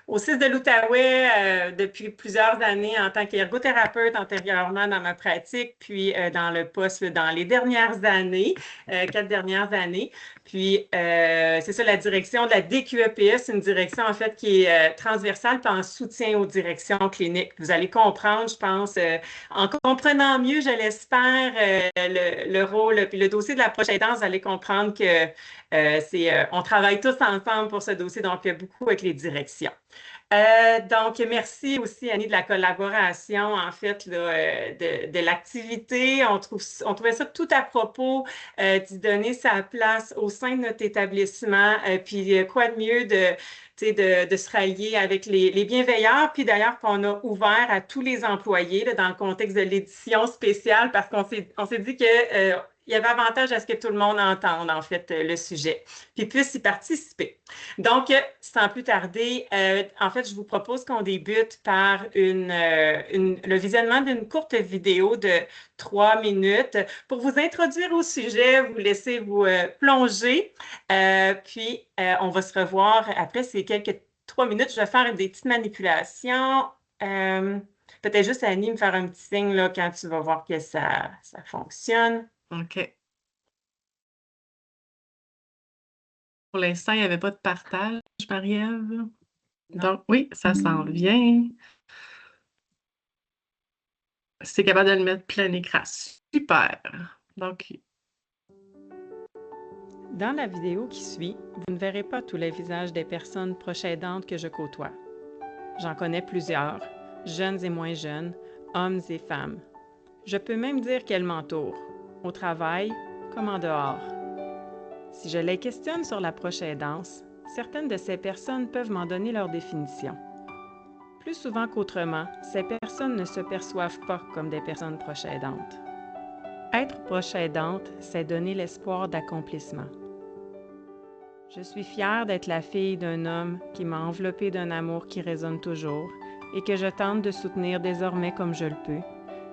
au CIS de l'Outaouais depuis plusieurs années en tant qu'ergothérapeute antérieurement dans ma pratique, puis dans le poste dans les dernières années, 4 dernières années. Puis, c'est ça, la direction de la DQEPS, c'est une direction en fait qui est transversale puis en soutien aux directions cliniques. Vous allez comprendre, je pense, en comprenant mieux, je l'espère, le rôle puis le dossier de la proche aidance, vous allez comprendre que on travaille tous ensemble pour ce dossier, donc beaucoup avec les directions. Donc, merci aussi, Annie, de la collaboration, en fait, là, de l'activité. On trouvait ça tout à propos d'y donner sa place au sein de notre établissement. Puis, quoi de mieux de se rallier avec les bienveilleurs. Puis d'ailleurs, on a ouvert à tous les employés là, dans le contexte de l'édition spéciale parce qu'on s'est dit que il y avait avantage à ce que tout le monde entende, en fait, le sujet, puis puisse y participer. Donc, sans plus tarder, en fait, je vous propose qu'on débute par le visionnement d'une courte vidéo de 3 minutes pour vous introduire au sujet, vous laisser vous plonger. Puis, on va se revoir après ces quelques 3 minutes. Je vais faire des petites manipulations. Peut-être juste, Annie, me faire un petit signe là, quand tu vas voir que ça fonctionne. OK. Pour l'instant, il n'y avait pas de partage, Marie-Ève. Donc, oui, ça s'en vient. C'est capable de le mettre plein écran. Super! Donc, dans la vidéo qui suit, vous ne verrez pas tous les visages des personnes proches aidantes que je côtoie. J'en connais plusieurs, jeunes et moins jeunes, hommes et femmes. Je peux même dire qu'elles m'entourent, au travail comme en dehors. Si je les questionne sur la proche aidance, certaines de ces personnes peuvent m'en donner leur définition. Plus souvent qu'autrement, ces personnes ne se perçoivent pas comme des personnes proches aidantes. Être proche aidante, c'est donner l'espoir d'accomplissement. Je suis fière d'être la fille d'un homme qui m'a enveloppée d'un amour qui résonne toujours et que je tente de soutenir désormais comme je le peux,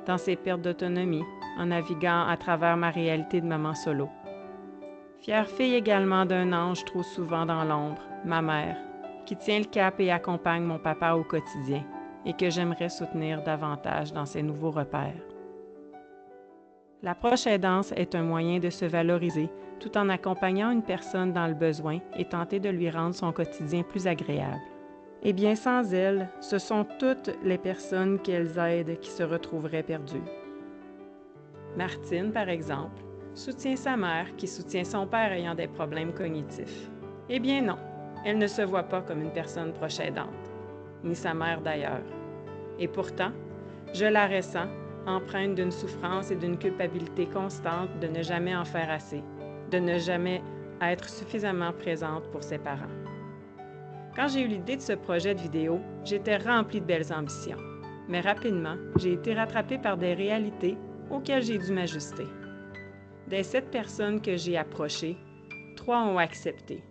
dans ses pertes d'autonomie, en naviguant à travers ma réalité de maman solo. Fière fille également d'un ange trop souvent dans l'ombre, ma mère, qui tient le cap et accompagne mon papa au quotidien et que j'aimerais soutenir davantage dans ses nouveaux repères. La proche aidance est un moyen de se valoriser tout en accompagnant une personne dans le besoin et tenter de lui rendre son quotidien plus agréable. Eh bien, sans elle, ce sont toutes les personnes qu'elles aident qui se retrouveraient perdues. Martine, par exemple, soutient sa mère qui soutient son père ayant des problèmes cognitifs. Eh bien non, elle ne se voit pas comme une personne proche aidante, ni sa mère d'ailleurs. Et pourtant, je la ressens, empreinte d'une souffrance et d'une culpabilité constante de ne jamais en faire assez, de ne jamais être suffisamment présente pour ses parents. Quand j'ai eu l'idée de ce projet de vidéo, j'étais remplie de belles ambitions. Mais rapidement, j'ai été rattrapée par des réalités auxquelles j'ai dû m'ajuster. Des 7 personnes que j'ai approchées, 3 ont accepté.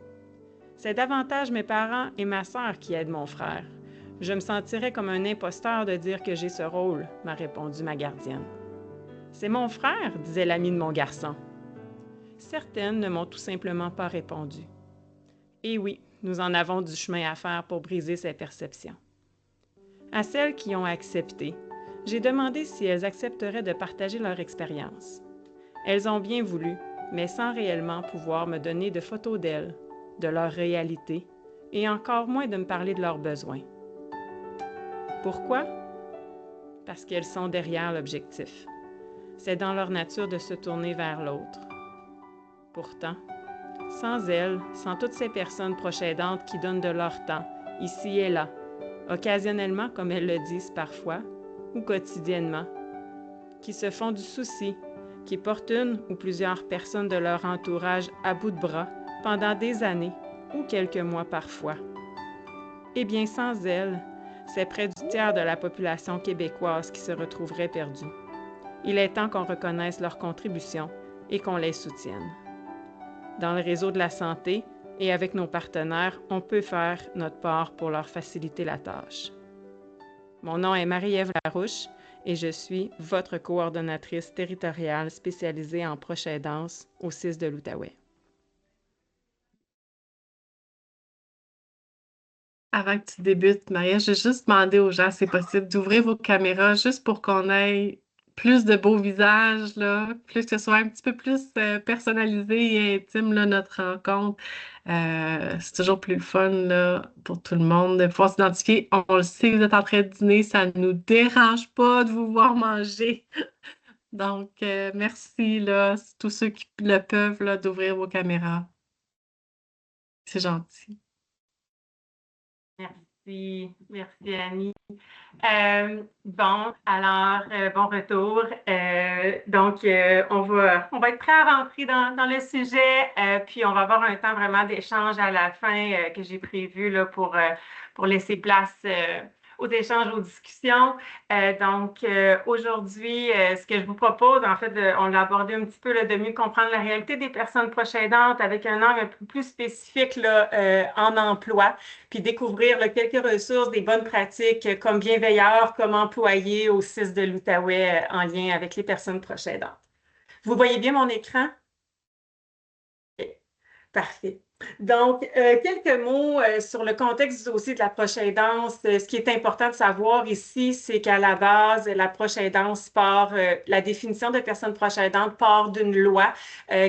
C'est davantage mes parents et ma sœur qui aident mon frère. Je me sentirais comme un imposteur de dire que j'ai ce rôle, m'a répondu ma gardienne. C'est mon frère, disait l'amie de mon garçon. Certaines ne m'ont tout simplement pas répondu. Et oui, nous en avons du chemin à faire pour briser ces perceptions. À celles qui ont accepté, j'ai demandé si elles accepteraient de partager leur expérience. Elles ont bien voulu, mais sans réellement pouvoir me donner de photos d'elles, de leur réalité, et encore moins de me parler de leurs besoins. Pourquoi? Parce qu'elles sont derrière l'objectif. C'est dans leur nature de se tourner vers l'autre. Pourtant, sans elles, sans toutes ces personnes proches aidantes qui donnent de leur temps, ici et là, occasionnellement comme elles le disent parfois, ou quotidiennement, qui se font du souci, qui portent une ou plusieurs personnes de leur entourage à bout de bras pendant des années ou quelques mois parfois. Eh bien, sans elles, c'est près du tiers de la population québécoise qui se retrouverait perdue. Il est temps qu'on reconnaisse leur contribution et qu'on les soutienne. Dans le réseau de la santé et avec nos partenaires, on peut faire notre part pour leur faciliter la tâche. Mon nom est Marie-Ève Larouche et je suis votre coordonnatrice territoriale spécialisée en proche aidance au CIS de l'Outaouais. avant que tu débutes, Maria, je vais juste demander aux gens, si c'est possible, d'ouvrir vos caméras juste pour qu'on ait plus de beaux visages, là, plus que ce soit un petit peu plus personnalisé et intime, là, notre rencontre. C'est toujours plus le fun, là, pour tout le monde de pouvoir s'identifier. On le sait, vous êtes en train de dîner, ça ne nous dérange pas de vous voir manger. Donc, merci, là, tous ceux qui le peuvent, là, d'ouvrir vos caméras. C'est gentil. Merci Annie. Bon, alors, bon retour. On va être prêt à rentrer dans le sujet, puis on va avoir un temps vraiment d'échange à la fin que j'ai prévu là, pour laisser place aux échanges, aux discussions. Aujourd'hui, ce que je vous propose, en fait, on l'a abordé un petit peu, là, de mieux comprendre la réalité des personnes proches aidantes avec un angle un peu plus spécifique là, en emploi, puis découvrir là, quelques ressources, des bonnes pratiques comme bienveilleur, comme employé au CIS de l'Outaouais en lien avec les personnes proches aidantes. Vous voyez bien mon écran? OK. Parfait. Donc, quelques mots sur le contexte du dossier de la proche aidance. Ce qui est important de savoir ici, c'est qu'à la base, la proche aidance la définition de personne proche aidante part d'une loi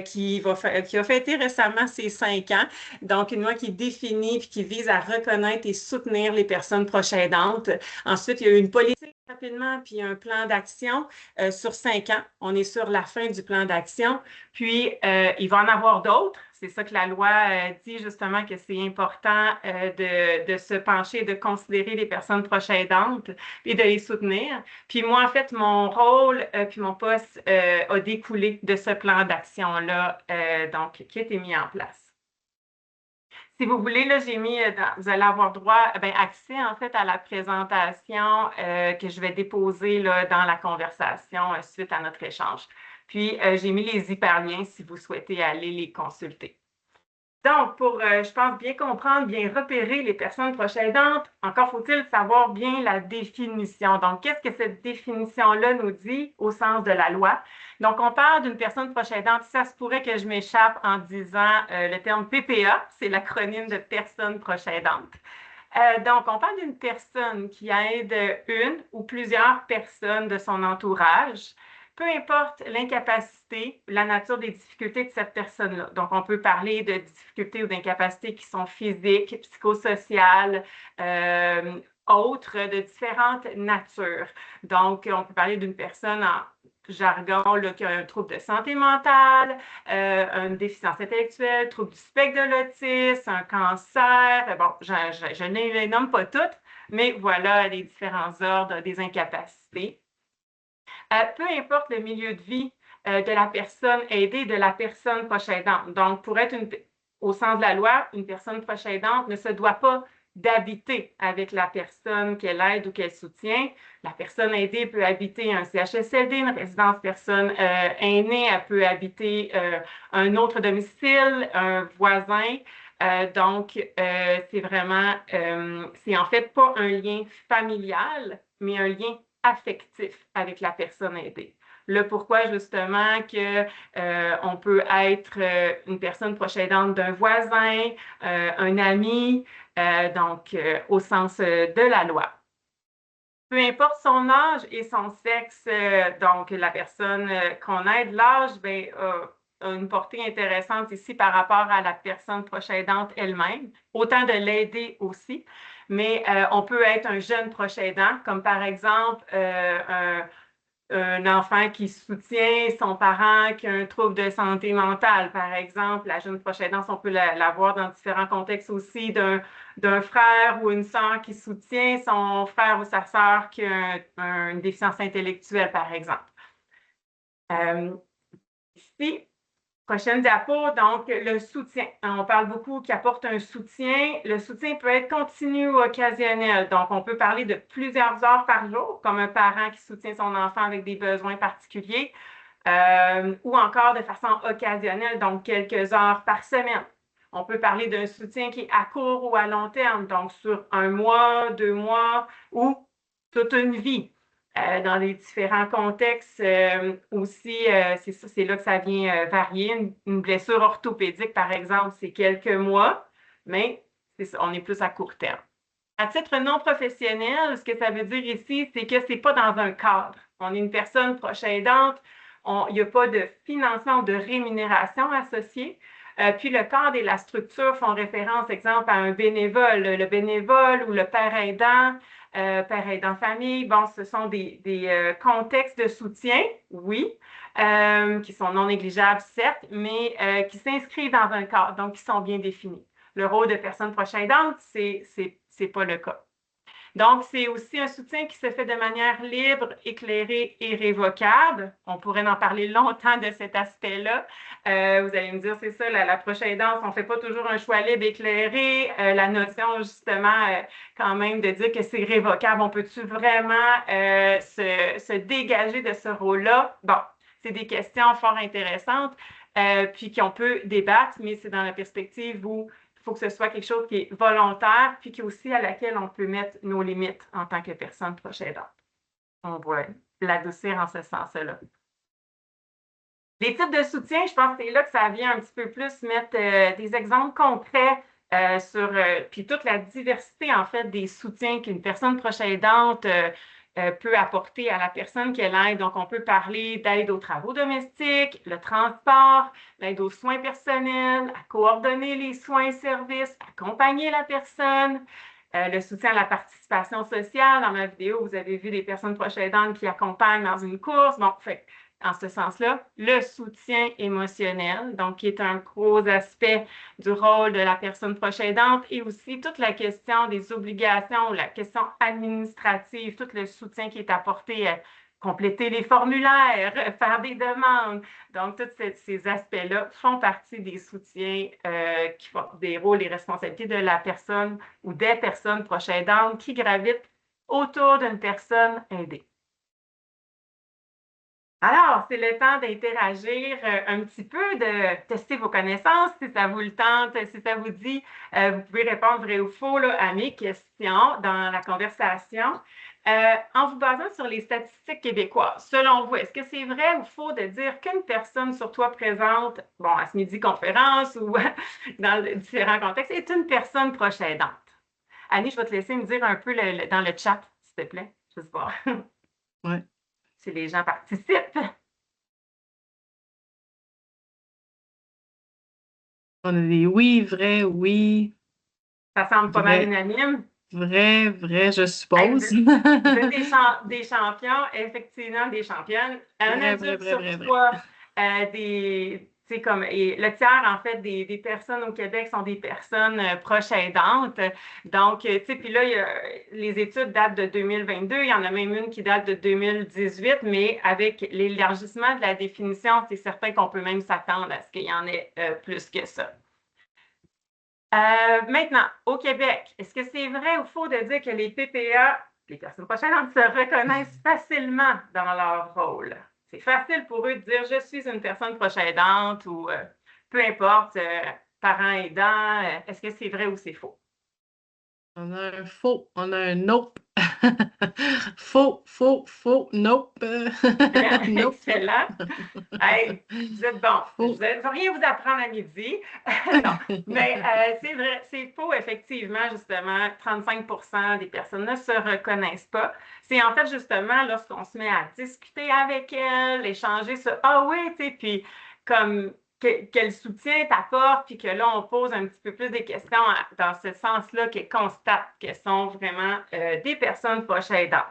qui a fêté récemment ses 5 ans. Donc, une loi qui définit puis qui vise à reconnaître et soutenir les personnes proches aidantes. Ensuite, il y a eu une politique rapidement, puis un plan d'action sur 5 ans. On est sur la fin du plan d'action. Puis, il va en avoir d'autres. C'est ça que la loi dit justement que c'est important de se pencher, de considérer les personnes proches aidantes et de les soutenir. Puis moi, en fait, mon rôle puis mon poste a découlé de ce plan d'action-là, donc qui a été mis en place. Si vous voulez, là, j'ai mis, vous allez avoir droit, accès en fait à la présentation que je vais déposer là, dans la conversation suite à notre échange. Puis, j'ai mis les hyperliens si vous souhaitez aller les consulter. Donc, pour, je pense, bien comprendre, bien repérer les personnes proches aidantes, encore faut-il savoir bien la définition. Donc, qu'est-ce que cette définition-là nous dit au sens de la loi? Donc, on parle d'une personne proche aidante. Ça se pourrait que je m'échappe en disant le terme PPA, c'est l'acronyme de personne proche aidante. Donc, on parle d'une personne qui aide une ou plusieurs personnes de son entourage, peu importe l'incapacité, la nature des difficultés de cette personne-là. Donc, on peut parler de difficultés ou d'incapacités qui sont physiques, psychosociales, autres, de différentes natures. Donc, on peut parler d'une personne en jargon là, qui a un trouble de santé mentale, une déficience intellectuelle, trouble du spectre de l'autisme, un cancer. Bon, je ne les nomme pas toutes, mais voilà les différents ordres des incapacités. Peu importe le milieu de vie de la personne aidée, de la personne proche aidante. Donc, pour être au sens de la loi, une personne proche aidante ne se doit pas d'habiter avec la personne qu'elle aide ou qu'elle soutient. La personne aidée peut habiter un CHSLD, une résidence personne aînée, elle peut habiter un autre domicile, un voisin. Donc, c'est vraiment, c'est en fait pas un lien familial, mais un lien affectif avec la personne aidée. Le pourquoi, justement, on peut être une personne proche aidante d'un voisin, un ami, donc au sens de la loi. Peu importe son âge et son sexe, donc la personne qu'on aide, l'âge, a une portée intéressante ici par rapport à la personne proche aidante elle-même, autant de l'aider aussi, mais on peut être un jeune proche aidant, comme par exemple un enfant qui soutient son parent qui a un trouble de santé mentale, par exemple. La jeune proche aidance, on peut la voir dans différents contextes aussi, d'un frère ou une sœur qui soutient son frère ou sa sœur qui a une déficience intellectuelle, par exemple. Ici, prochaine diapo, donc le soutien. On parle beaucoup qui apporte un soutien. Le soutien peut être continu ou occasionnel. Donc, on peut parler de plusieurs heures par jour, comme un parent qui soutient son enfant avec des besoins particuliers, ou encore de façon occasionnelle, donc quelques heures par semaine. On peut parler d'un soutien qui est à court ou à long terme, donc sur 1 mois, 2 mois ou toute une vie. Dans les différents contextes aussi, c'est là que ça vient varier. Une blessure orthopédique, par exemple, c'est quelques mois, mais on est plus à court terme. À titre non professionnel, ce que ça veut dire ici, c'est que ce n'est pas dans un cadre. On est une personne proche aidante, il n'y a pas de financement ou de rémunération associée. Puis le cadre et la structure font référence, exemple, à un bénévole. Le bénévole ou le père aidant famille, bon, ce sont des contextes de soutien, oui, qui sont non négligeables, certes, mais qui s'inscrivent dans un cadre, donc qui sont bien définis. Le rôle de personne proche aidante, c'est pas le cas. Donc, c'est aussi un soutien qui se fait de manière libre, éclairée et révocable. On pourrait en parler longtemps de cet aspect-là. Vous allez me dire, c'est ça, la proche aidance, on ne fait pas toujours un choix libre, éclairé. La notion, justement, quand même, de dire que c'est révocable, on peut-tu vraiment se dégager de ce rôle-là? Bon, c'est des questions fort intéressantes, puis qu'on peut débattre, mais c'est dans la perspective où il faut que ce soit quelque chose qui est volontaire, puis qui aussi à laquelle on peut mettre nos limites en tant que personne proche aidante. On va l'adoucir en ce sens-là. Les types de soutien, je pense que c'est là que ça vient un petit peu plus mettre des exemples concrets sur puis toute la diversité, en fait, des soutiens qu'une personne proche aidante peut apporter à la personne qu'elle aide. Donc, on peut parler d'aide aux travaux domestiques, le transport, l'aide aux soins personnels, à coordonner les soins et services, accompagner la personne, le soutien à la participation sociale. Dans ma vidéo, vous avez vu des personnes proches aidantes qui accompagnent dans une course. Bon, fait en ce sens-là, le soutien émotionnel, donc qui est un gros aspect du rôle de la personne proche aidante, et aussi toute la question des obligations, la question administrative, tout le soutien qui est apporté à compléter les formulaires, faire des demandes. Donc, tous ces aspects-là font partie des soutiens qui font des rôles et responsabilités de la personne ou des personnes proches aidantes qui gravitent autour d'une personne aidée. Alors, c'est le temps d'interagir un petit peu, de tester vos connaissances, si ça vous le tente, si ça vous dit. Vous pouvez répondre vrai ou faux là, à mes questions dans la conversation. En vous basant sur les statistiques québécoises, selon vous, est-ce que c'est vrai ou faux de dire qu'une personne sur toi présente, bon, à ce midi-conférence ou dans différents contextes, est une personne proche aidante? Annie, je vais te laisser me dire un peu dans le chat, s'il te plaît. Je sais pas. Ouais. Si les gens participent. On a des oui, vrai, oui, Ça semble pas mal vrai, unanime. vrai, je Hey, suppose. vous êtes des champions, effectivement, des championnes. Un Vrai, vrai, adulte vrai, sur vrai, vrai. trois, comme, et le tiers, en fait, des personnes au Québec sont des personnes proches aidantes. Donc, tu sais, puis là, les études datent de 2022. Il y en a même une qui date de 2018, mais avec l'élargissement de la définition, c'est certain qu'on peut même s'attendre à ce qu'il y en ait plus que ça. Maintenant, au Québec, est-ce que c'est vrai ou faux de dire que les PPA, les personnes proches aidantes, se reconnaissent facilement dans leur rôle? C'est facile pour eux de dire je suis une personne proche aidante ou peu importe, parent aidant. Est-ce que c'est vrai ou c'est faux? On a un faux, on a un nope. Faux, faux, faux, nope. Nope. Excellent. Hey, vous êtes bon. Je Faux. ne vais rien vous apprendre à midi. Non, mais c'est vrai, c'est faux, effectivement, justement. 35% des personnes ne se reconnaissent pas. C'est en fait justement lorsqu'on se met à discuter avec elles, échanger sur ah oui, tu sais, puis comme quel soutien t'apporte, puis que là, on pose un petit peu plus des questions dans ce sens-là, qu'elles constatent qu'elles sont vraiment des personnes proches aidantes.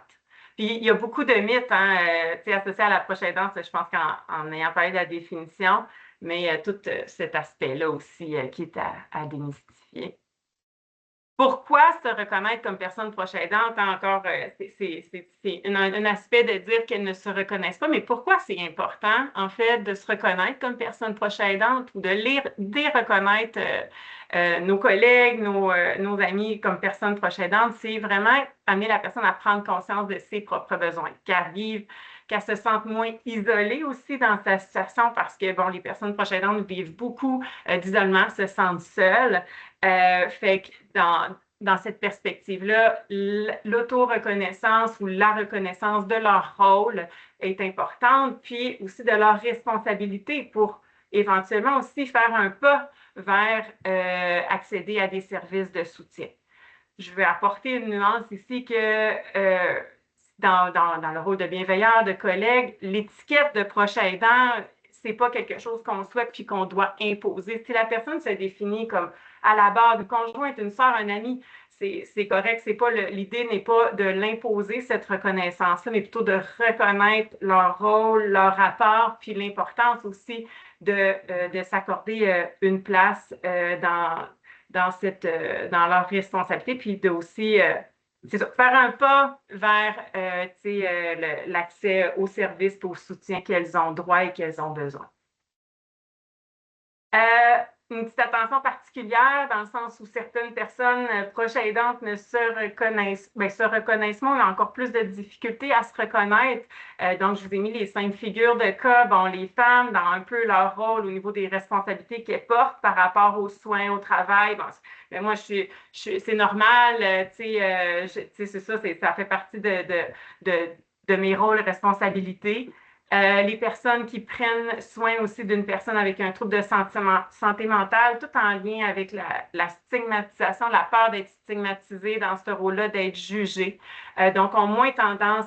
Puis il y a beaucoup de mythes associés à la proche aidance, je pense qu'en ayant parlé de la définition, mais tout cet aspect-là aussi qui est à démystifier. Pourquoi se reconnaître comme personne proche aidante? Encore, c'est un aspect de dire qu'elles ne se reconnaissent pas, mais pourquoi c'est important, en fait, de se reconnaître comme personne proche aidante ou de reconnaître nos collègues, nos amis comme personnes proche aidantes? C'est vraiment amener la personne à prendre conscience de ses propres besoins, qu'elle se sente moins isolée aussi dans sa situation parce que, bon, les personnes proches aidantes vivent beaucoup d'isolement, se sentent seules. Fait que dans cette perspective-là, l'auto-reconnaissance ou la reconnaissance de leur rôle est importante, puis aussi de leur responsabilité pour éventuellement aussi faire un pas vers accéder à des services de soutien. je vais apporter une nuance ici que dans le rôle de bienveillant, de collègue, l'étiquette de proche aidant, c'est pas quelque chose qu'on souhaite puis qu'on doit imposer. Si la personne se définit comme à la base, une conjointe, une sœur, un ami, c'est correct. C'est pas l'idée n'est pas de l'imposer, cette reconnaissance-là, mais plutôt de reconnaître leur rôle, leur rapport, puis l'importance aussi de s'accorder une place dans leur responsabilité, puis de aussi c'est ça, faire un pas vers l'accès aux services et au soutien qu'elles ont droit et qu'elles ont besoin. Une petite attention particulière dans le sens où certaines personnes proches aidantes ne se reconnaissent moins, mais encore plus de difficultés à se reconnaître. Donc, je vous ai mis les 5 figures de cas. Bon, les femmes, dans un peu leur rôle au niveau des responsabilités qu'elles portent par rapport aux soins, au travail. Bon, mais moi, c'est normal, c'est ça, ça fait partie de mes rôles, responsabilités. Les personnes qui prennent soin aussi d'une personne avec un trouble de santé mentale, tout en lien avec la stigmatisation, la peur d'être stigmatisée dans ce rôle-là, d'être jugée. Donc, ont moins tendance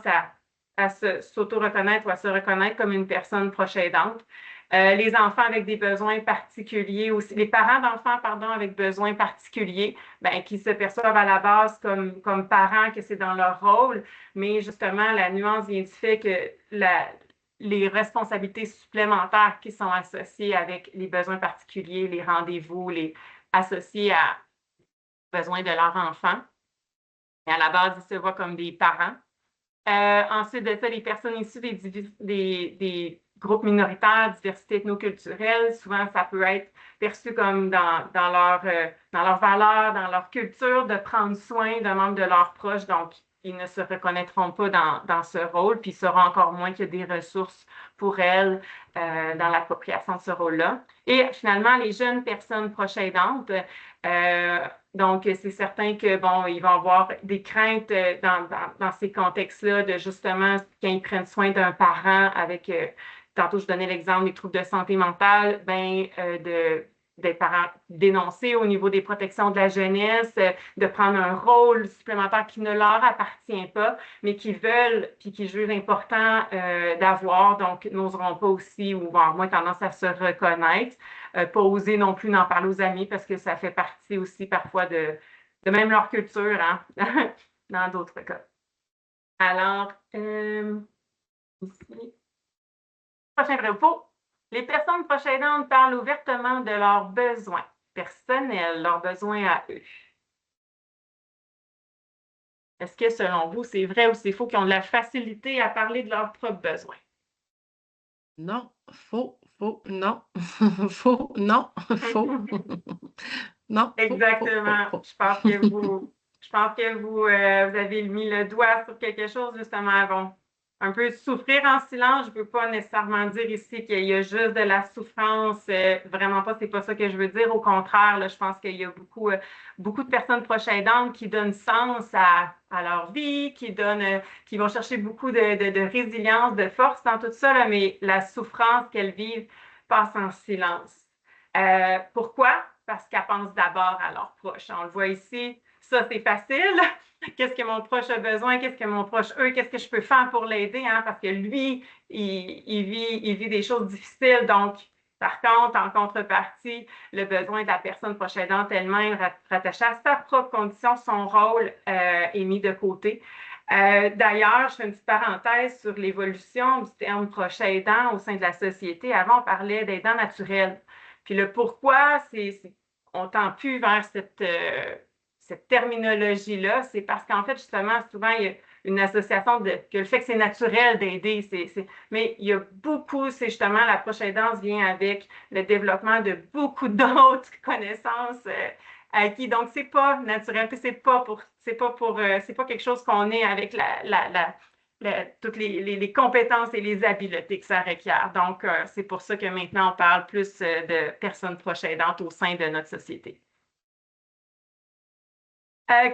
à s'auto-reconnaître ou à se reconnaître comme une personne proche aidante. Les enfants avec des besoins particuliers aussi, les parents d'enfants, pardon, avec besoins particuliers, ben, qui se perçoivent à la base comme parents, que c'est dans leur rôle, mais justement, la nuance vient du fait que les responsabilités supplémentaires qui sont associées avec les besoins particuliers, les rendez-vous, les associés à besoins de leur enfant. Et à la base, ils se voient comme des parents. Ensuite de ça, les personnes issues des groupes minoritaires, diversité ethnoculturelle, souvent ça peut être perçu comme dans leurs valeurs, dans leur culture, de prendre soin d'un membre de leurs proches. Donc, ils ne se reconnaîtront pas dans ce rôle, puis il sauront encore moins qu'il y a des ressources pour elles dans l'appropriation de ce rôle-là. Et finalement, les jeunes personnes proches aidantes, donc, c'est certain que, bon, ils vont avoir des craintes dans ces contextes-là de justement, quand ils prennent soin d'un parent avec, tantôt je donnais l'exemple des troubles de santé mentale, ben, des parents dénoncés au niveau des protections de la jeunesse, de prendre un rôle supplémentaire qui ne leur appartient pas, mais qu'ils veulent puis qu'ils jugent important d'avoir, donc n'oseront pas aussi ou vont avoir moins tendance à se reconnaître. Pas oser non plus d'en parler aux amis parce que ça fait partie aussi parfois de même leur culture, hein, dans d'autres cas. Alors, ici, prochain vrai ou faux. Les personnes proches aidantes parlent ouvertement de leurs besoins personnels, leurs besoins à eux. Est-ce que, selon vous, c'est vrai ou c'est faux qu'ils ont de la facilité à parler de leurs propres besoins? Non, faux, non. Faux, non, faux. Non, Exactement. faux. Je pense que vous avez mis le doigt sur quelque chose, justement. Bon, un peu souffrir en silence, je ne veux pas nécessairement dire ici qu'il y a juste de la souffrance. Vraiment pas, c'est pas ça que je veux dire. Au contraire, là, je pense qu'il y a beaucoup de personnes proches aidantes qui donnent sens à leur vie, qui vont chercher beaucoup de résilience, de force dans tout ça, là, mais la souffrance qu'elles vivent passe en silence. Pourquoi? Parce qu'elles pensent d'abord à leurs proches. On le voit ici, ça c'est facile. Qu'est-ce que mon proche a besoin? Qu'est-ce que mon proche qu'est-ce que je peux faire pour l'aider? Hein? Parce que lui, il vit des choses difficiles. Donc, par contre, en contrepartie, le besoin de la personne proche aidante elle-même, rattachée à sa propre condition, son rôle est mis de côté. D'ailleurs, je fais une petite parenthèse sur l'évolution du terme proche aidant au sein de la société. Avant, on parlait d'aidant naturel. Puis le pourquoi, on tend plus vers cette terminologie-là, c'est parce qu'en fait, justement, souvent, il y a une association que le fait que c'est naturel d'aider, mais il y a beaucoup, c'est justement, la proche aidance vient avec le développement de beaucoup d'autres connaissances acquis. Donc, c'est pas naturel, puis c'est pas quelque chose qu'on est avec toutes les compétences et les habiletés que ça requiert. Donc, c'est pour ça que maintenant, on parle plus de personnes proches aidantes au sein de notre société.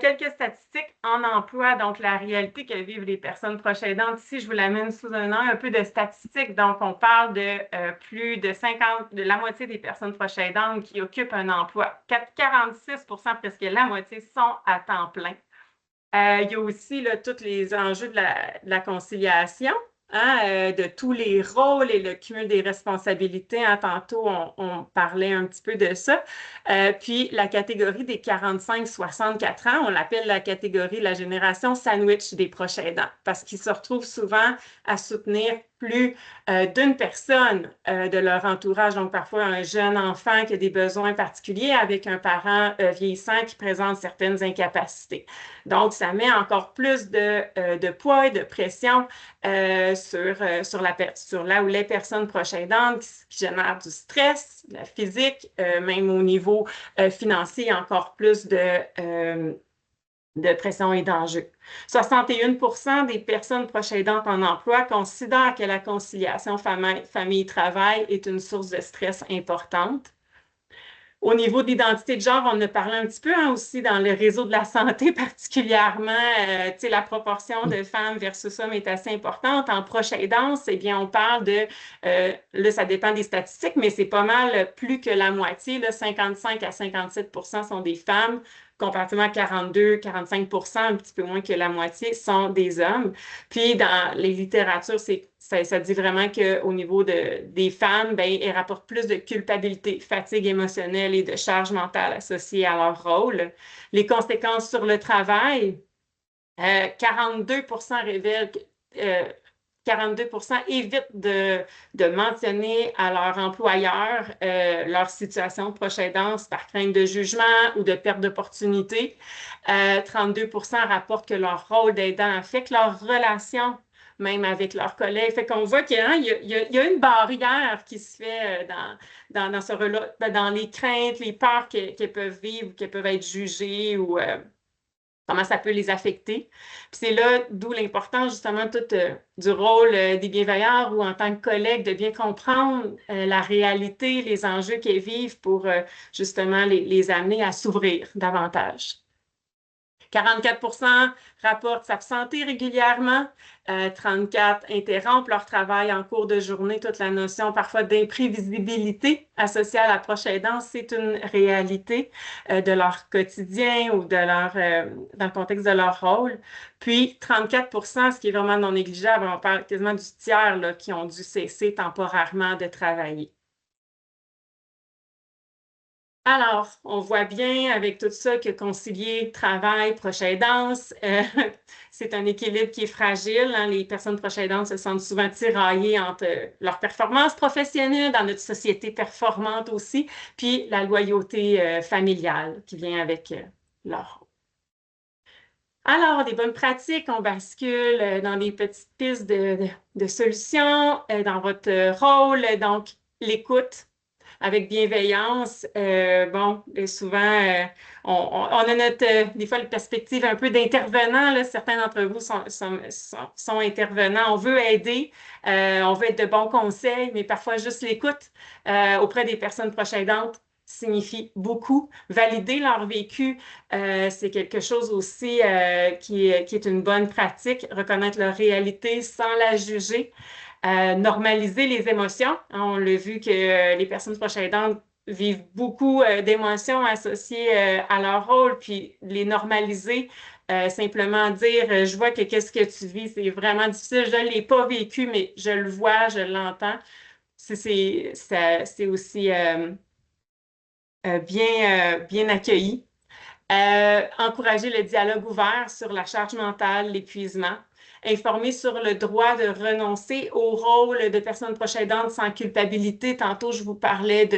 Quelques statistiques en emploi, donc la réalité que vivent les personnes proches aidantes. Ici, je vous l'amène sous un peu de statistiques. Donc, on parle de plus de 50, de la moitié des personnes proches aidantes qui occupent un emploi. 46 presque la moitié, sont à temps plein. Il y a aussi là, tous les enjeux de la conciliation, hein, de tous les rôles et le cumul des responsabilités. Hein, tantôt, on parlait un petit peu de ça. Puis, la catégorie des 45-64 ans, on l'appelle la catégorie, la génération sandwich des proches aidants, parce qu'ils se retrouvent souvent à soutenir plus d'une personne de leur entourage. Donc, parfois, un jeune enfant qui a des besoins particuliers avec un parent vieillissant qui présente certaines incapacités. Donc, ça met encore plus de poids et de pression sur là où les personnes proches aidantes qui génèrent du stress, de la physique, même au niveau financier, encore plus de pression et d'enjeux. 61 des personnes proches aidantes en emploi considèrent que la conciliation famille-travail est une source de stress importante. Au niveau de l'identité de genre, on en a parlé un petit peu hein, aussi dans le réseau de la santé particulièrement. La proportion de femmes versus hommes est assez importante. En proche aidance, eh bien, on parle de, là, ça dépend des statistiques, mais c'est pas mal plus que la moitié. Là, 55 à 57 sont des femmes, comparativement à 42-45 un petit peu moins que la moitié, sont des hommes. Puis, dans les littératures, ça dit vraiment qu'au niveau des femmes, ben, elles rapportent plus de culpabilité, fatigue émotionnelle et de charge mentale associée à leur rôle. Les conséquences sur le travail, 42 révèlent que 42 évitent de mentionner à leur employeur leur situation de proche aidance par crainte de jugement ou de perte d'opportunité. 32 rapportent que leur rôle d'aidant affecte leur relation même avec leurs collègues. Fait qu'on voit qu'il y a une barrière qui se fait dans les craintes, les peurs qu'elles peuvent vivre, qu'elles peuvent être jugées ou comment ça peut les affecter. Puis c'est là d'où l'importance justement du rôle des bienveilleurs ou en tant que collègue de bien comprendre la réalité, les enjeux qu'elles vivent pour justement les amener à s'ouvrir davantage. 44 rapportent s'absenter régulièrement. 34 interrompent leur travail en cours de journée. Toute la notion parfois d'imprévisibilité associée à la proche aidance, c'est une réalité de leur quotidien ou dans le contexte de leur rôle. Puis 34 ce qui est vraiment non négligeable, on parle quasiment du tiers là, qui ont dû cesser temporairement de travailler. Alors, on voit bien avec tout ça que concilier travail, proche aidance, c'est un équilibre qui est fragile. Hein. Les personnes proche aidantes se sentent souvent tiraillées entre leur performance professionnelle dans notre société performante aussi, puis la loyauté familiale qui vient avec leur rôle. Alors, des bonnes pratiques, on bascule dans des petites pistes de solutions dans votre rôle. Donc, l'écoute avec bienveillance. Bon, souvent, on a des fois, la perspective un peu d'intervenant. Certains d'entre vous sont intervenants. On veut aider, on veut être de bons conseils, mais parfois juste l'écoute auprès des personnes proches aidantes signifie beaucoup. Valider leur vécu, c'est quelque chose aussi qui est une bonne pratique. Reconnaître leur réalité sans la juger. Normaliser les émotions. On l'a vu que les personnes proches aidantes vivent beaucoup d'émotions associées à leur rôle, puis les normaliser, simplement dire je vois que qu'est-ce que tu vis, c'est vraiment difficile, je ne l'ai pas vécu, mais je le vois, je l'entends. C'est aussi bien accueilli. Encourager le dialogue ouvert sur la charge mentale, l'épuisement. Informer sur le droit de renoncer au rôle de personne proche aidante sans culpabilité. Tantôt, je vous parlais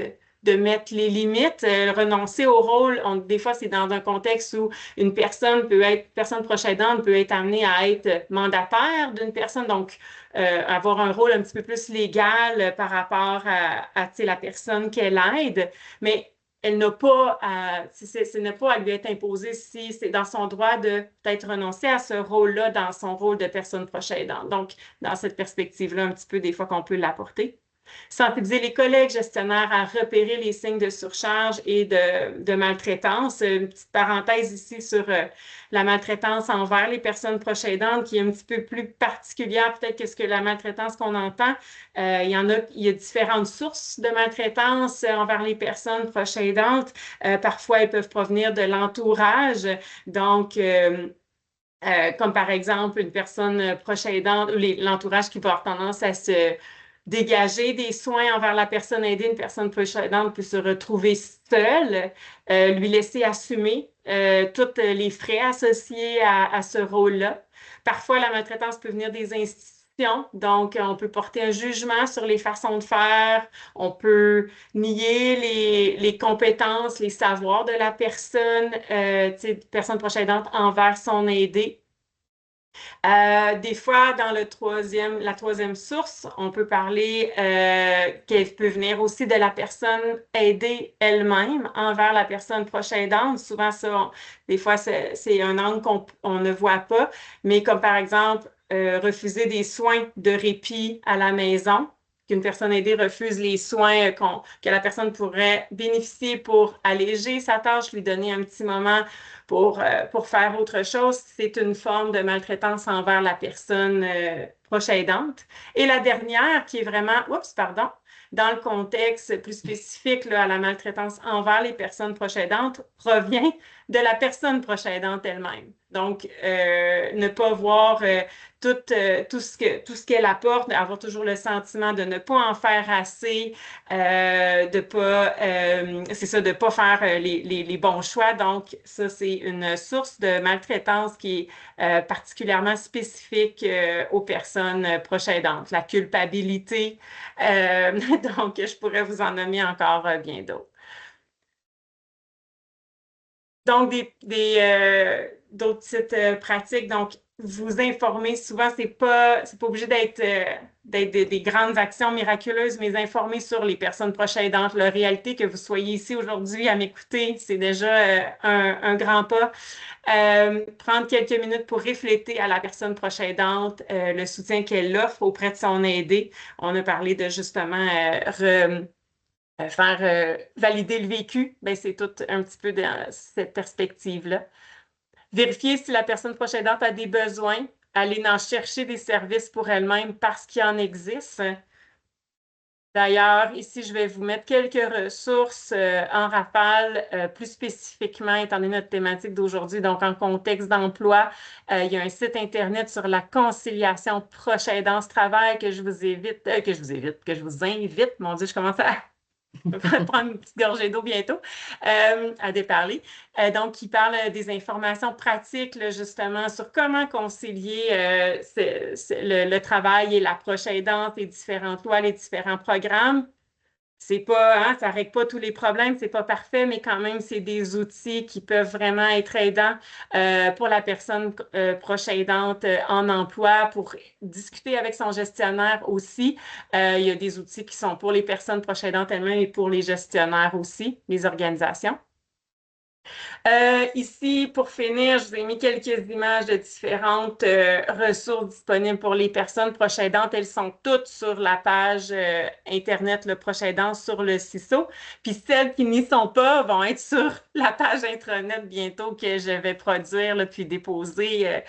de mettre les limites. Renoncer au rôle, des fois, c'est dans un contexte où une personne proche aidante peut être amenée à être mandataire d'une personne, donc avoir un rôle un petit peu plus légal par rapport à la personne qu'elle aide. Mais elle n'a pas ce n'est pas à lui être imposé si c'est dans son droit de peut-être renoncer à ce rôle-là dans son rôle de personne proche aidante. Donc, dans cette perspective-là, un petit peu des fois qu'on peut l'apporter. Sensibiliser les collègues gestionnaires à repérer les signes de surcharge et de maltraitance. Une petite parenthèse ici sur la maltraitance envers les personnes proches aidantes qui est un petit peu plus particulière peut-être que ce que la maltraitance qu'on entend. Il y a différentes sources de maltraitance envers les personnes proches aidantes. Parfois, elles peuvent provenir de l'entourage. Donc, comme par exemple une personne proche aidante ou l'entourage qui va avoir tendance à se dégager des soins envers la personne aidée, une personne proche aidante peut se retrouver seule, lui laisser assumer tous les frais associés à ce rôle-là. Parfois, la maltraitance peut venir des institutions, donc on peut porter un jugement sur les façons de faire, on peut nier les compétences, les savoirs de la personne, personne proche aidante envers son aidé. Des fois, dans la troisième source, on peut parler qu'elle peut venir aussi de la personne aidée elle-même envers la personne proche aidante. Souvent, ça, des fois, c'est un angle qu'on ne voit pas, mais comme par exemple, refuser des soins de répit à la maison, qu'une personne aidée refuse les soins que la personne pourrait bénéficier pour alléger sa tâche, lui donner un petit moment pour faire autre chose, c'est une forme de maltraitance envers la personne proche aidante. Et la dernière, qui est vraiment, oups, pardon, dans le contexte plus spécifique là, à la maltraitance envers les personnes proches aidantes, provient de la personne proche aidante elle-même. Donc, ne pas voir tout ce qu'elle apporte, avoir toujours le sentiment de ne pas en faire assez, de pas, c'est ça, de pas faire les bons choix. Donc, ça, c'est une source de maltraitance qui est particulièrement spécifique aux personnes proches aidantes. La culpabilité, donc, je pourrais vous en nommer encore bien d'autres. Donc, d'autres petites pratiques. Donc, vous informer souvent, c'est pas obligé d'être des grandes actions miraculeuses, mais informer sur les personnes proches aidantes, leur réalité, que vous soyez ici aujourd'hui à m'écouter, c'est déjà un grand pas. Prendre quelques minutes pour refléter à la personne proche aidante le soutien qu'elle offre auprès de son aidé. On a parlé de justement faire valider le vécu, ben, c'est tout un petit peu dans cette perspective-là. Vérifier si la personne proche aidante a des besoins, aller en chercher des services pour elle-même parce qu'il en existe. D'ailleurs, ici, je vais vous mettre quelques ressources en rafale, plus spécifiquement, étant donné notre thématique d'aujourd'hui, donc en contexte d'emploi. Il y a un site Internet sur la conciliation proche aidance-travail que je vous invite, mon Dieu, je commence à prendre une petite gorgée d'eau bientôt, à déparler. Donc, qui parle des informations pratiques, là, justement, sur comment concilier le travail et l'approche aidante, les différentes lois, les différents programmes. C'est pas, hein, ça règle pas tous les problèmes, c'est pas parfait, mais quand même, c'est des outils qui peuvent vraiment être aidants pour la personne proche aidante en emploi, pour discuter avec son gestionnaire aussi. Il y a des outils qui sont pour les personnes proches aidantes elles-mêmes et pour les gestionnaires aussi, les organisations. Ici, pour finir, je vous ai mis quelques images de différentes ressources disponibles pour les personnes proches aidantes. Elles sont toutes sur la page Internet, le proche aidant sur le CISO. Puis celles qui n'y sont pas vont être sur la page intranet bientôt que je vais produire, là, puis déposer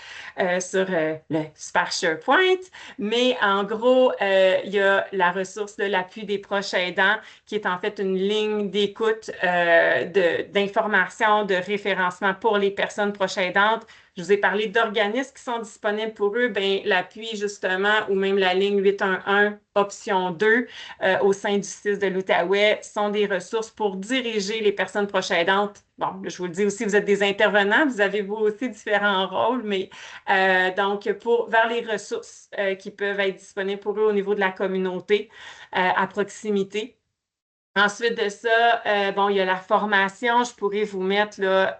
sur le super SharePoint. Mais en gros, il y a la ressource de l'appui des proches aidants qui est en fait une ligne d'écoute d'information, de référencement pour les personnes proches aidantes. Je vous ai parlé d'organismes qui sont disponibles pour eux. Bien, l'appui, justement, ou même la ligne 811, option 2, au sein du CIS de l'Outaouais, sont des ressources pour diriger les personnes proches aidantes. Bon, je vous le dis aussi, vous êtes des intervenants, vous avez vous aussi différents rôles, mais donc, vers les ressources qui peuvent être disponibles pour eux au niveau de la communauté à proximité. Ensuite de ça, bon, il y a la formation. Je pourrais vous mettre là,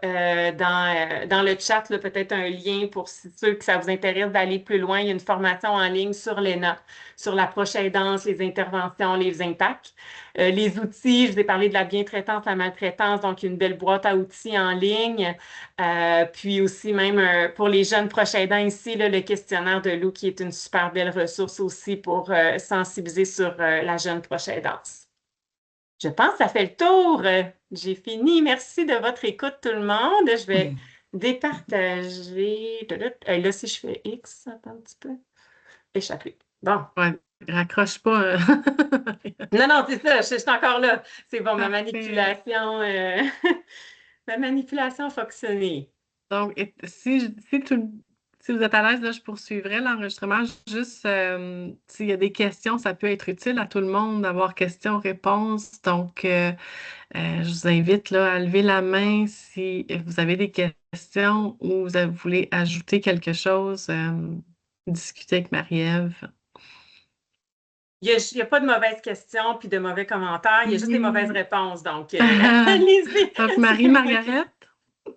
dans le chat là, peut-être un lien pour ceux que ça vous intéresse d'aller plus loin. Il y a une formation en ligne sur l'ENA, sur l'approche aidance, les interventions, les impacts. Les outils, je vous ai parlé de la bientraitance, la maltraitance, donc une belle boîte à outils en ligne. Puis aussi même pour les jeunes proches aidants ici, là, le questionnaire de Lou qui est une super belle ressource aussi pour sensibiliser sur la jeune proche aidance. Je pense que ça fait le tour. J'ai fini. Merci de votre écoute, tout le monde. Je vais départager. Là, si je fais X, attends un petit peu. Échapper. Bon. Ouais, raccroche pas. Non, non, c'est ça. Je suis encore là. C'est bon, ma Parfait. manipulation. Ma manipulation a fonctionné. Donc, si vous êtes à l'aise, là, je poursuivrai l'enregistrement. Juste, s'il y a des questions, ça peut être utile à tout le monde d'avoir questions-réponses. Donc, je vous invite là, à lever la main si vous avez des questions ou vous voulez ajouter quelque chose, discuter avec Marie-Ève. Il n'y a pas de mauvaises questions puis de mauvais commentaires. Il y a juste des mauvaises réponses. Donc, allez-y. Donc, Marie-Margaret?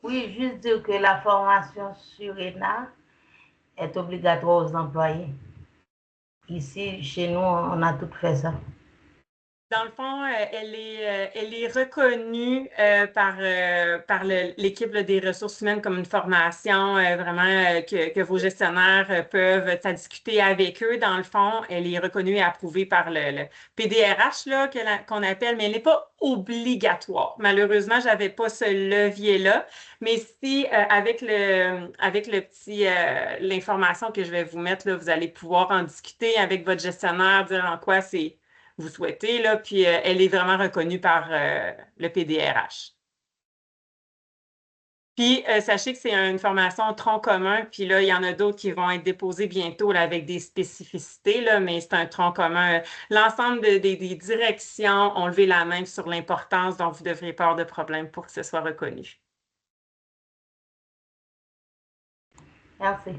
Oui, juste dire que la formation sur ENA est obligatoire aux employés. Ici, chez nous, on a tout fait ça. Dans le fond, elle est reconnue par l'équipe des ressources humaines comme une formation vraiment que vos gestionnaires peuvent discuter avec eux. Dans le fond, elle est reconnue et approuvée par le PDRH là, qu'on appelle, mais elle n'est pas obligatoire. Malheureusement, je n'avais pas ce levier-là. Mais si avec le petit l'information que je vais vous mettre, là, vous allez pouvoir en discuter avec votre gestionnaire, dire en quoi vous souhaitez, là, puis elle est vraiment reconnue par le PDRH. Puis, sachez que c'est une formation tronc commun, puis là, il y en a d'autres qui vont être déposées bientôt là, avec des spécificités, là, mais c'est un tronc commun. L'ensemble des directions ont levé la main sur l'importance, donc vous ne devriez pas avoir de problème pour que ce soit reconnu. Merci.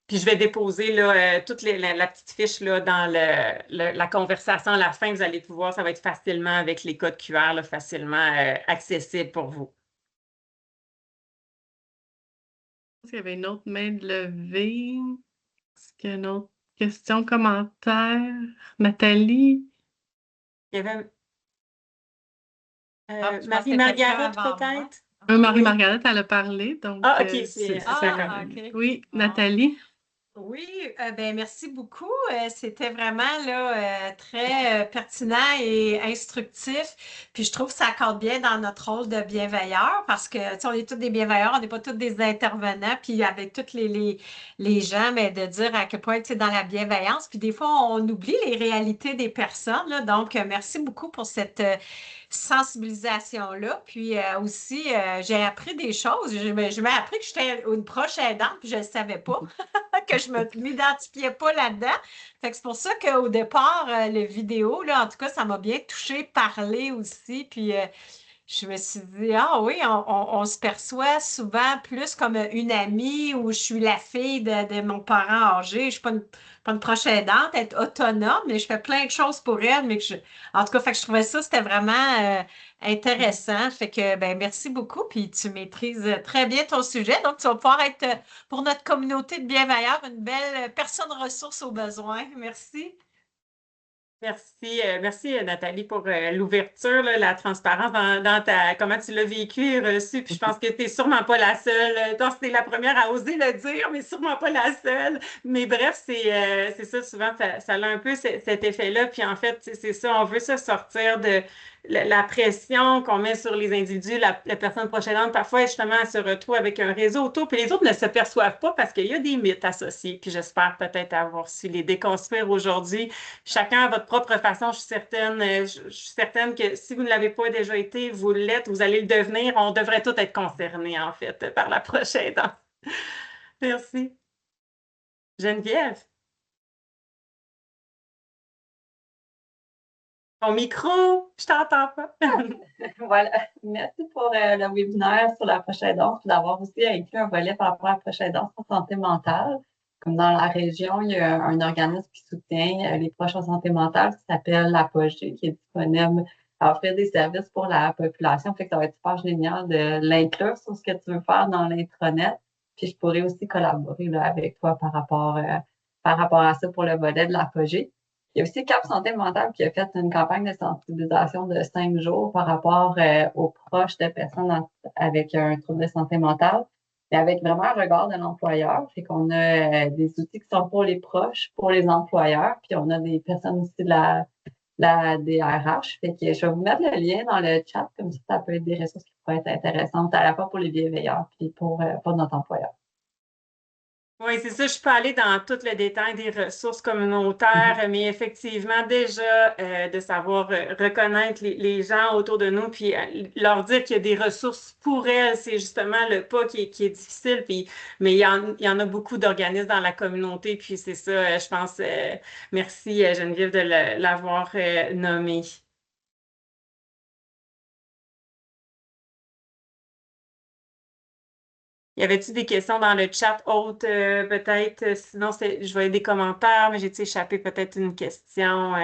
Puis je vais déposer là, toute la petite fiche là, dans la conversation à la fin. Vous allez pouvoir, ça va être facilement avec les codes QR, là, facilement accessible pour vous. Est-ce qu'il y avait une autre main de levée? Est-ce qu'il y a une autre question, commentaire? Nathalie? Il y avait je pense que Marie-Margaret quelqu'un avant peut-être? Marie-Margaret, elle a parlé, donc Ah, OK, c'est Ah, OK. oui, Bon. Nathalie? Oui, ben merci beaucoup. C'était vraiment là, très pertinent et instructif. Puis je trouve que ça accorde bien dans notre rôle de bienveilleur parce que tu sais, on est tous des bienveilleurs, on n'est pas tous des intervenants. Puis avec tous les gens, mais de dire à quel point tu es dans la bienveillance. Puis des fois, on oublie les réalités des personnes. Là. Donc, merci beaucoup pour cette sensibilisation-là. Puis aussi, j'ai appris des choses. Je m'ai appris que j'étais une proche aidante, puis je ne le savais pas. Que je ne m'identifiais pas là-dedans. Fait que c'est pour ça qu'au départ, les vidéos, là, en tout cas, ça m'a bien touchée, parler aussi. Puis je me suis dit, ah oui, on se perçoit souvent plus comme une amie ou je suis la fille de mon parent âgé. Je ne suis pas une proche aidante, être autonome, mais je fais plein de choses pour elle. Mais en tout cas, fait que je trouvais ça, c'était vraiment intéressant. Fait que, ben, merci beaucoup. Puis tu maîtrises très bien ton sujet. Donc, tu vas pouvoir être pour notre communauté de bienveilleurs une belle personne ressource aux besoins. Merci. Merci Nathalie pour l'ouverture, là, la transparence dans comment tu l'as vécu et reçu. Puis je pense que tu n'es sûrement pas la seule. Toi, c'était la première à oser le dire, mais sûrement pas la seule. Mais bref, c'est ça, souvent, ça a un peu cet effet-là. Puis en fait, c'est ça, on veut se sortir de la pression qu'on met sur les individus, la personne proche aidante. Parfois, justement, elle se retrouve avec un réseau autour, puis les autres ne se perçoivent pas parce qu'il y a des mythes associés. Puis j'espère peut-être avoir su les déconstruire aujourd'hui. Chacun à votre propre façon, je suis certaine que si vous ne l'avez pas déjà été, vous l'êtes, vous allez le devenir. On devrait tous être concernés, en fait, par la prochaine danse. Merci. Geneviève? Ton micro, je t'entends pas. Voilà. Merci pour le webinaire sur la prochaine danse et d'avoir aussi inclus un volet par rapport à la prochaine danse en santé mentale. comme dans la région, il y a un organisme qui soutient les proches en santé mentale qui s'appelle l'Apogée, qui est disponible à offrir des services pour la population. Fait que ça va être super génial de l'inclure sur ce que tu veux faire dans l'intranet. Puis je pourrais aussi collaborer là, avec toi par rapport à ça pour le volet de l'Apogée. Il y a aussi Cap Santé mentale qui a fait une campagne de sensibilisation de 5 jours par rapport aux proches de personnes avec un trouble de santé mentale, mais avec vraiment un regard de l'employeur. Fait qu'on a des outils qui sont pour les proches, pour les employeurs, puis on a des personnes aussi de la DRH. Fait que je vais vous mettre le lien dans le chat, comme ça peut être des ressources qui pourraient être intéressantes à la fois pour les bienveilleurs puis pour notre employeur. Oui, c'est ça. Je suis pas allée dans tout le détail des ressources communautaires, mais effectivement, déjà, de savoir reconnaître les gens autour de nous, puis leur dire qu'il y a des ressources pour elles, c'est justement le pas qui est difficile. Puis, mais il y en a beaucoup d'organismes dans la communauté, puis c'est ça, je pense. Merci, Geneviève, de l'avoir nommé. Y avait-tu des questions dans le chat autres, peut-être? Sinon, je voyais des commentaires, mais j'ai-tu échappé peut-être une question?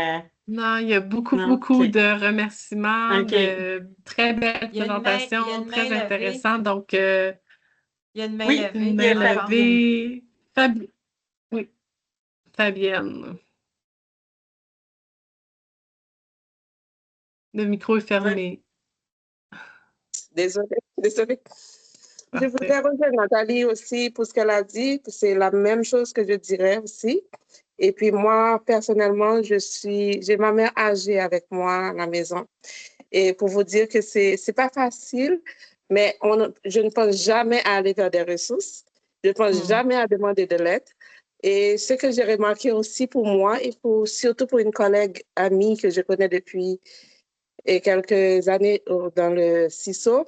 Non, il y a beaucoup, Non? beaucoup OK. de remerciements, OK. de très belles Il y a une main présentations, très levée. intéressantes. Donc, Il y a une main Oui, levée. une il y main a levée. Oui, Fabienne. Le micro est fermé. Désolée, désolée. Je Parfait. voudrais rejoindre Nathalie aussi pour ce qu'elle a dit. C'est la même chose que je dirais aussi. Et puis moi, personnellement, j'ai ma mère âgée avec moi à la maison. Et pour vous dire que c'est pas facile, mais je ne pense jamais à aller vers des ressources. Je ne pense jamais à demander de l'aide. Et ce que j'ai remarqué aussi pour moi, et surtout pour une collègue amie que je connais depuis quelques années dans le CISO,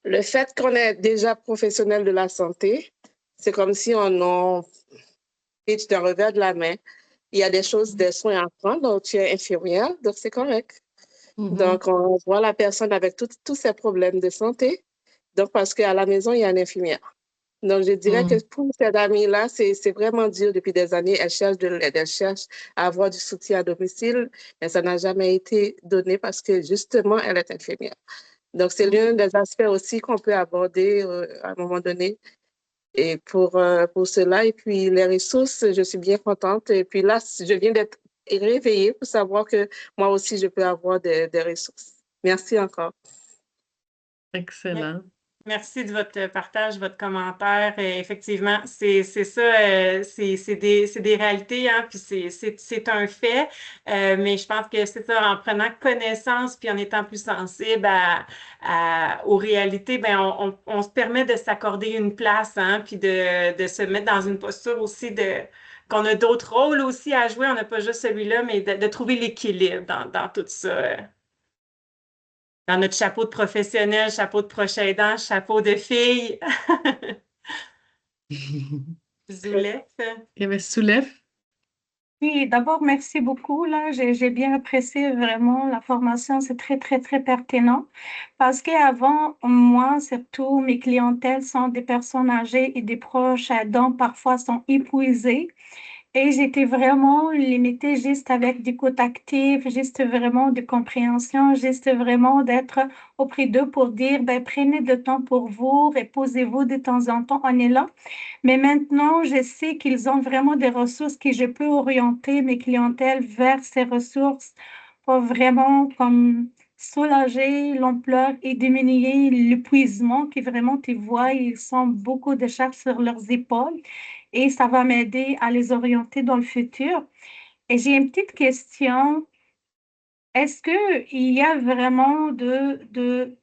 le fait qu'on est déjà professionnel de la santé, c'est comme si on en pitch d'un revers de la main. Il y a des choses, des soins à prendre, donc tu es infirmière, donc c'est correct. Donc, on voit la personne avec tous ses problèmes de santé, donc parce qu'à la maison, il y a une infirmière. Donc, je dirais que pour cette amie-là, c'est vraiment dur depuis des années. Elle cherche de l'aide, elle cherche à avoir du soutien à domicile, mais ça n'a jamais été donné parce que justement, elle est infirmière. Donc, c'est l'un des aspects aussi qu'on peut aborder à un moment donné. Et pour cela, et puis les ressources, je suis bien contente. Et puis là, je viens d'être réveillée pour savoir que moi aussi, je peux avoir des ressources. Merci encore. Excellent. Merci de votre partage, votre commentaire. Effectivement, c'est ça, c'est des réalités, hein, puis c'est un fait. Mais je pense que c'est ça, en prenant connaissance puis en étant plus sensible aux réalités, ben on se permet de s'accorder une place, hein, puis de se mettre dans une posture aussi qu'on a d'autres rôles aussi à jouer. On n'a pas juste celui-là, mais de trouver l'équilibre dans tout ça. Dans notre chapeau de professionnel, chapeau de proche aidant, chapeau de fille. Zoulef. Il y avait Soulef. Oui, d'abord, merci beaucoup. Là, j'ai bien apprécié vraiment la formation. C'est très, très, très pertinent. Parce qu'avant, moi, surtout, mes clientèles sont des personnes âgées et des proches aidants, parfois sont épuisés. Et j'étais vraiment limitée juste avec du côté actif, juste vraiment de compréhension, juste vraiment d'être auprès d'eux pour dire, ben, prenez le temps pour vous, reposez-vous de temps en temps, on est là. Mais maintenant, je sais qu'ils ont vraiment des ressources que je peux orienter mes clientèles vers ces ressources pour vraiment comme soulager l'ampleur et diminuer l'épuisement qui vraiment, tu vois, ils sont beaucoup de charges sur leurs épaules et ça va m'aider à les orienter dans le futur. Et j'ai une petite question. Est-ce qu'il y a vraiment des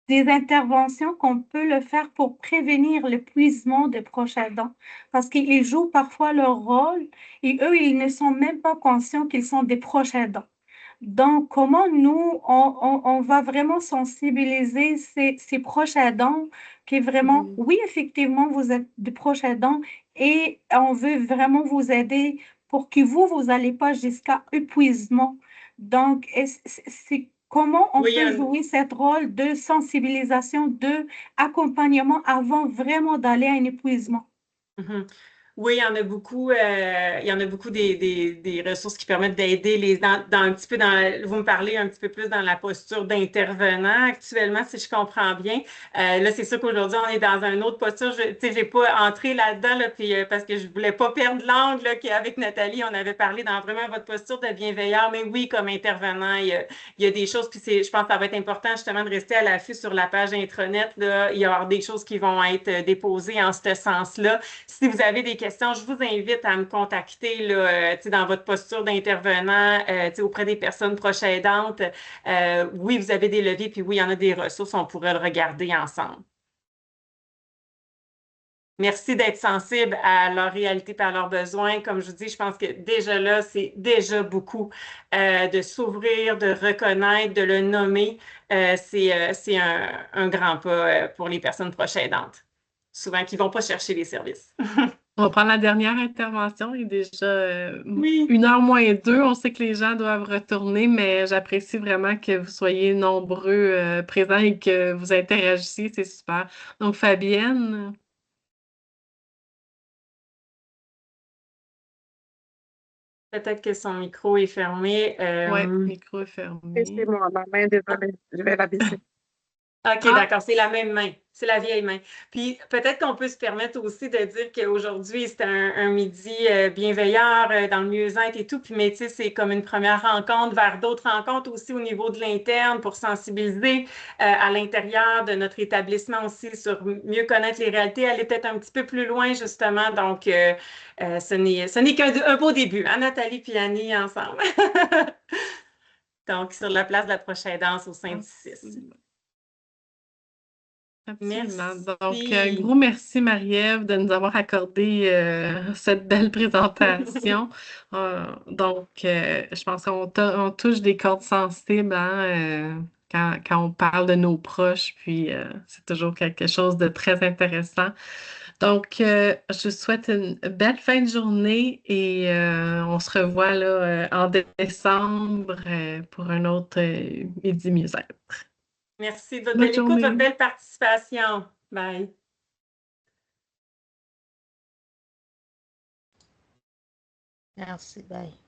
interventions qu'on peut le faire pour prévenir l'épuisement des proches aidants? Parce qu'ils jouent parfois leur rôle et eux, ils ne sont même pas conscients qu'ils sont des proches aidants. Donc, comment nous, on va vraiment sensibiliser ces proches aidants qui vraiment, oui, effectivement, vous êtes des proches aidants et on veut vraiment vous aider pour que vous n'allez pas jusqu'à épuisement. Donc, c'est comment on Oui, peut jouer ce rôle de sensibilisation, de accompagnement avant vraiment d'aller à un épuisement? Oui, il y en a beaucoup, il y en a beaucoup des ressources qui permettent d'aider un petit peu vous me parlez un petit peu plus dans la posture d'intervenant actuellement, si je comprends bien. Là, c'est sûr qu'aujourd'hui, on est dans une autre posture. Tu sais, j'ai pas entré là-dedans, là, puis, parce que je voulais pas perdre l'angle, là, qu'avec Nathalie, on avait parlé dans vraiment votre posture de bienveillant. Mais oui, comme intervenant, il y a des choses, puis je pense que ça va être important justement de rester à l'affût sur la page intranet, là. Il y aura des choses qui vont être déposées en ce sens-là. Si vous avez des questions, je vous invite à me contacter là, dans votre posture d'intervenant auprès des personnes proches aidantes. Oui, vous avez des leviers, puis oui, il y en a des ressources, on pourrait le regarder ensemble. Merci d'être sensible à leur réalité et à leurs besoins. Comme je vous dis, je pense que déjà là, c'est déjà beaucoup de s'ouvrir, de reconnaître, de le nommer. C'est un grand pas pour les personnes proches aidantes, souvent qui ne vont pas chercher les services. On va prendre la dernière intervention. Il est déjà Oui. 1h moins 2. On sait que les gens doivent retourner, mais j'apprécie vraiment que vous soyez nombreux présents et que vous interagissiez. C'est super. Donc, Fabienne. Peut-être que son micro est fermé. Oui, le micro est fermé. C'est moi, ma main, désolée, je vais la baisser. OK, d'accord, c'est la même main, c'est la vieille main. Puis peut-être qu'on peut se permettre aussi de dire qu'aujourd'hui, c'est un midi bienveillant dans le mieux-être et tout. Puis, mais tu sais, c'est comme une première rencontre vers d'autres rencontres aussi au niveau de l'interne pour sensibiliser à l'intérieur de notre établissement aussi sur mieux connaître les réalités, aller peut-être un petit peu plus loin justement. Donc, ce n'est qu'un beau début, hein, Nathalie et Annie ensemble. Donc, sur la place de la prochaine danse au sein du 6. Absolument. Merci. Donc, un gros merci, Marie-Ève, de nous avoir accordé cette belle présentation. Je pense qu'on touche des cordes sensibles hein, quand on parle de nos proches, puis c'est toujours quelque chose de très intéressant. Donc, je vous souhaite une belle fin de journée et on se revoit là, en décembre pour un autre Midi Mieux-être. Merci de votre Bonne belle écoute, votre journée. belle participation. Bye. Merci, bye.